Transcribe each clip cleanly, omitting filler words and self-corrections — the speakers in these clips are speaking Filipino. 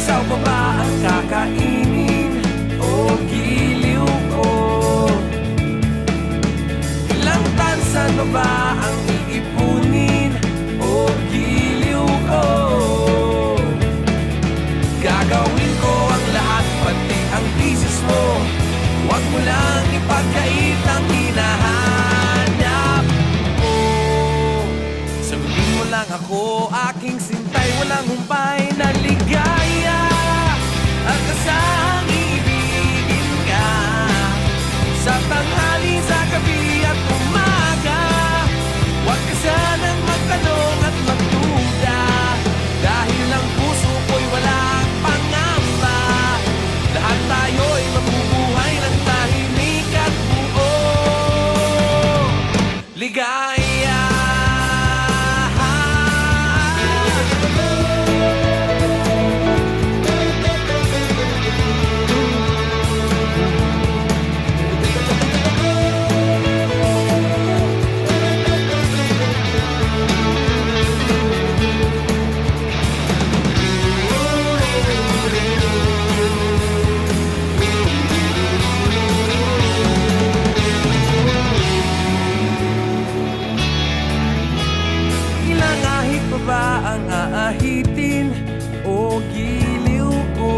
Isaw pa ba ang kakainin o giliw ko? Ilang tansan pa ba ang iipunin o giliw ko? Gagawin ko ang lahat, pati ang thesis mo. Huwag mo lang ipagkait ang hinahanap mo. Sagutin mo lang ako, aking sintay, walang humpay na ligaya. At kasang ibigin ka sa tanghali, sa gabi at umaga. Huwag ka sanang magtanong at magduda, dahil ang puso ko'y walang pangamba. Lahat tayo'y mabubuhay ng tahimik at buo ligaya. Ba ang aahitin o giliw ko?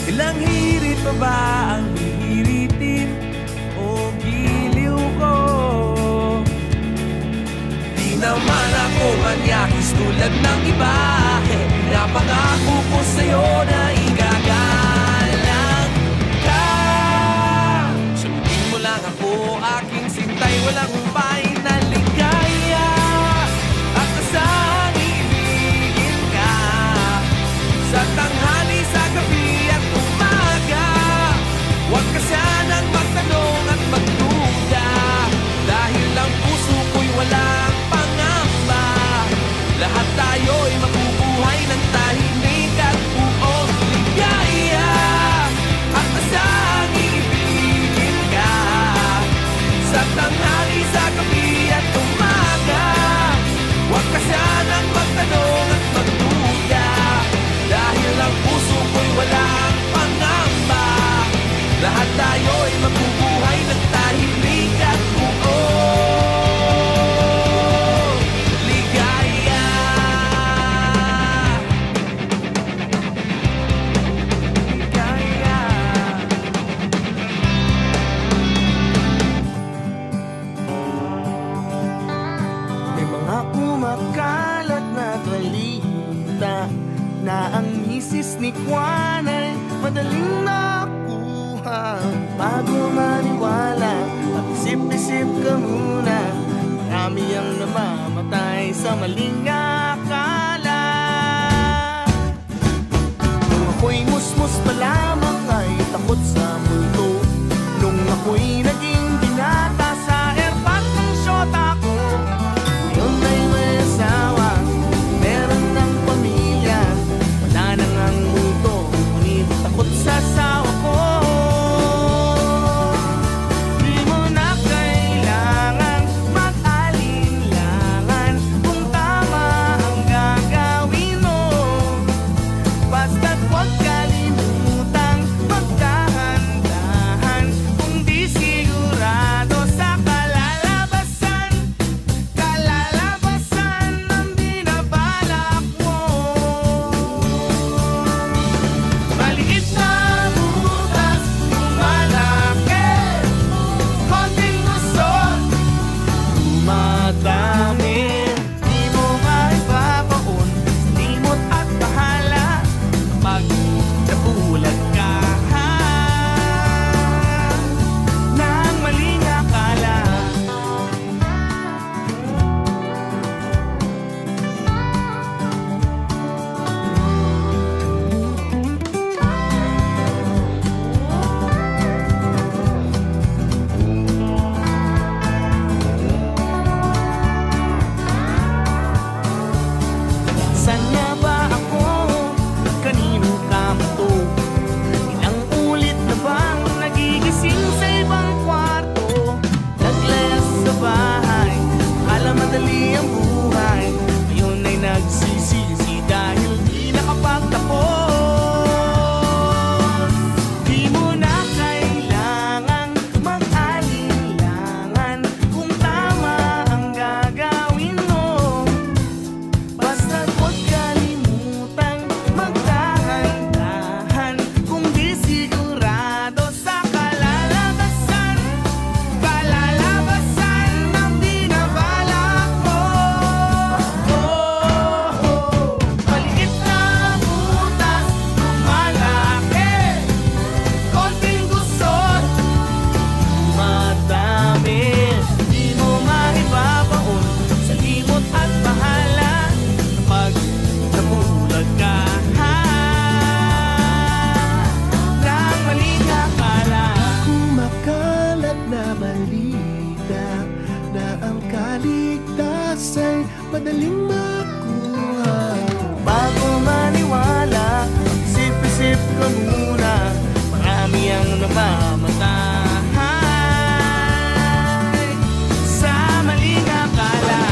Ilang hirit pa ba ang hihiritin o giliw ko? Di naman ako manyakis tulad ng iba, kaya pinapangako ko sa'yo na igagalang ka. Sagutin mo lang ako, aking sintay, walang humpay na ligaya. Saan ibigin ka sa tanghali, sa gabi at umaga. Huwag ka sanang magtanong at magduda, dahil ang puso ko'y walang pangamba. Lahat tayo'y mabubuhay ng tahimik at buong ligaya. At saan ibigin ka sa tanghali, sa gabi at umaga. Huwag ka sanang magtanong at magduda, dahil ang puso ko'y walang pangamba. Lahat tayo'y mabubuhay ng tahimik at buo ligaya. Ligaya. May mga kumakalat na balita na ang misis ni Juan ay madaling nakuha. Bago maniwala, mag-isip-isip ka muna. Marami ang namamatay sa maling akala. Nung ako'y musmus pa lamang ay takot sa mundo. Nung ako'y naging binata sa airpot ng syota ko, ngayon ay may asawa, meron ng pamilya. Wala nang ang mundo, ngunit takot sa asawa ko. Di mo na kailangan mag-alinlangan kung tama ang gagawin mo. Basta't huwag kalimutan mamatay sa maling akala.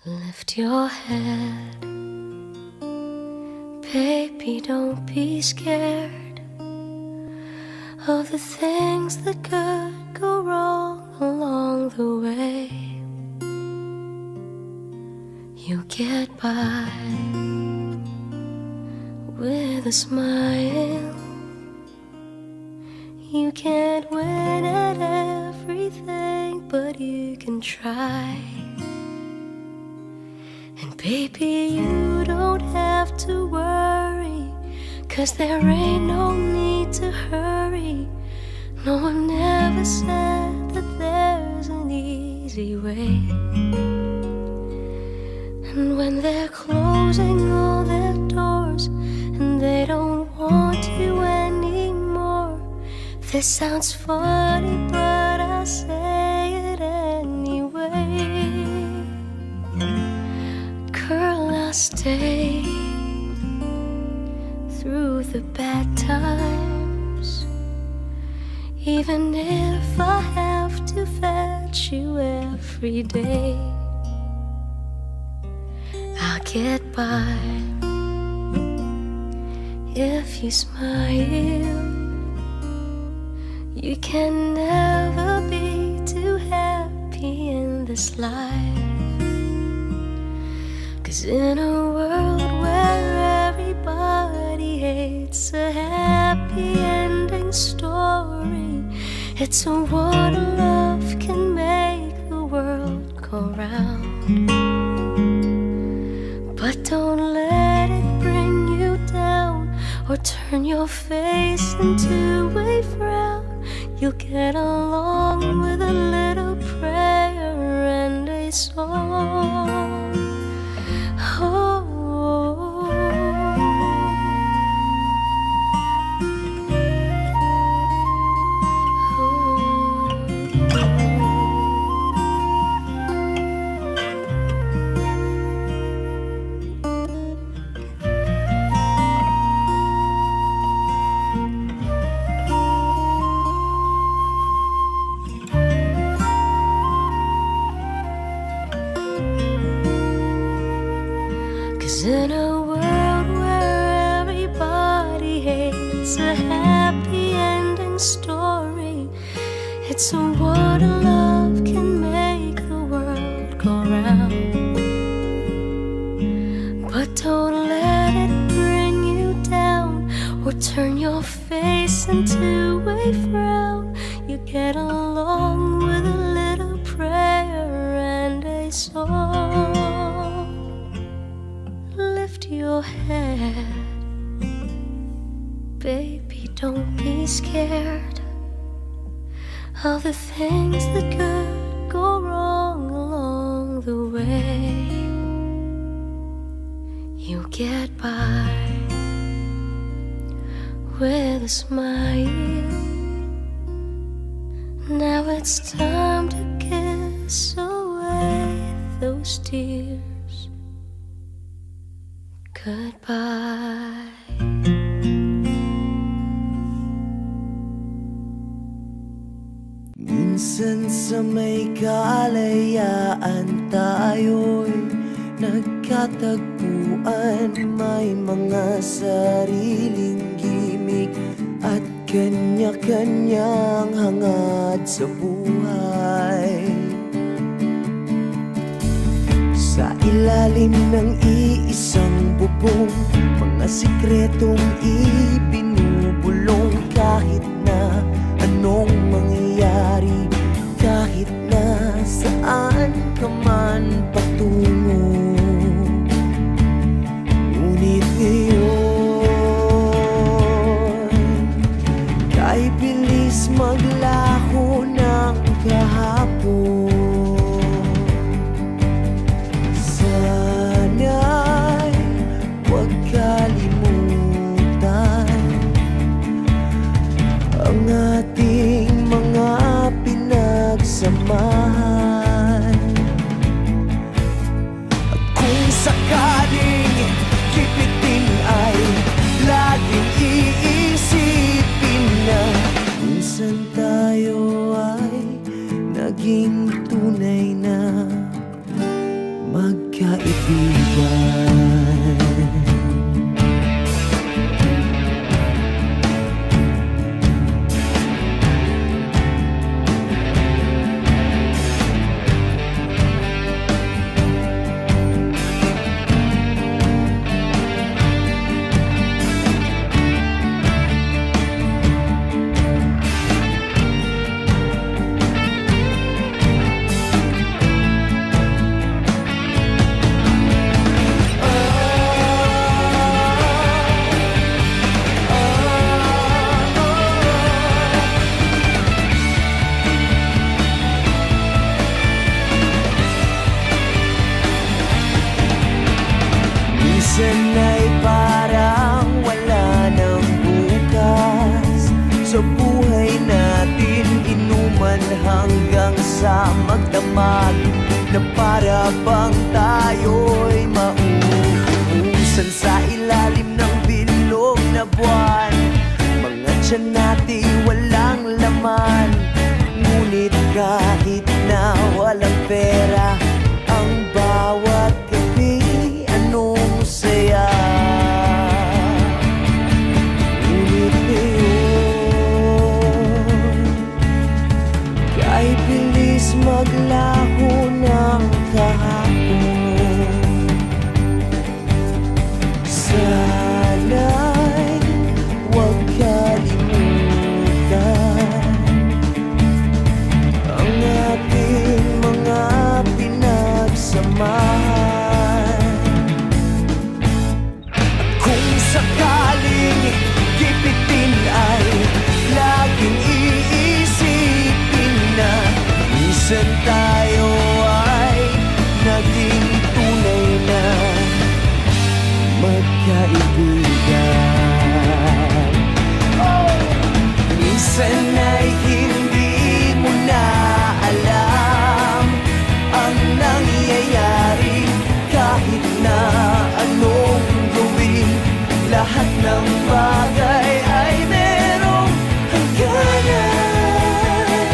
Lift your head, baby, don't be scared of the things that could go wrong along the way. You get by with a smile. You can't win at everything, but you can try. And baby, you don't have to worry, 'cause there ain't no need to hurry. No one ever said that there's an easy way. And when they're closing all their doors and they don't want you anymore, this sounds funny, but I'll say it anyway. Girl, I'll stay through the bad times, even if I have to fetch you every day. I'll get by if you smile. You can never be too happy in this life, 'cause in a world where everybody hates a happy ending story, it's a what love can make the world go round. But don't let it bring you down or turn your face into a frown. You'll get along with a little prayer and a song. Oh. In a world where everybody hates a happy ending story, it's a what love can make the world go round. But don't let it bring you down or turn your face into a frown. You get along with a little prayer and a song. Lift your head, baby, don't be scared of the things that could go wrong along the way. You get by with a smile. Now it's time to kiss away those tears. Goodbye. Minsan sa may kalayaan tayo'y nagkatagpuan. May mga sariling gimik at kanya-kanyang hangad sa buhay. Sa ilalim ng isang bubong, mga sikretong ibinubulong. Kahit na anong mangyayari, kahit na saan ka man patungo, ngunit ngayon, kahit bilis maglaho ng kahapon, sana'y huwag kalimutan ang ating mga pinagsamahan. At kung sakaling kipitin ay laging iisipin na minsan tayo ay naging tunay na magkaibigan. Minsan ay parang wala ng bukas sa buhay natin, inuman hanggang sa magdamag, na para bang tayo'y mauubusan sa ilalim ng bilog na buwan. Mga tiyan natin walang laman, ngunit kahit na walang pera, ang bawat gabi anong saya. Ngunit ngayon, kahit bilis maglaho ng kahapon, sana'y huwag kalimutan ang ating mga pinagsamahan. Kung sakaling gipitin ay laging iisipin na minsan tayo ay naging tunay na magkaibigan. Minsan ay hindi mo na alam ang nangyayari, kahit na anong gawin, lahat ng bagay ay merong hangganan.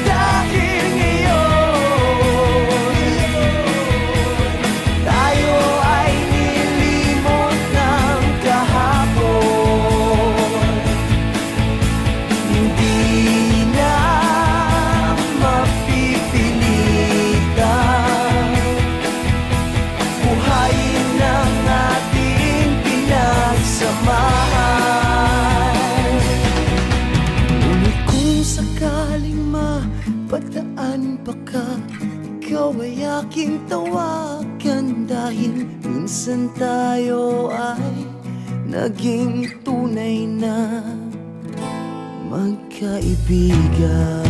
Dahil ngayon, tayo ay nilimot ng kahapon. Hindi na mapipilitan buhayin ng ating pinagsamahan. Ngunit kung sakaling mapadaan pa ka, ikaw ay aking tawagan, dahil minsan tayo ay naging tunay na magkaibigan.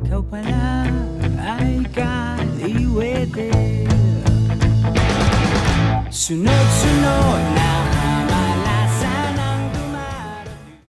Ikaw pala ay may kaliwete. Sunod-sunod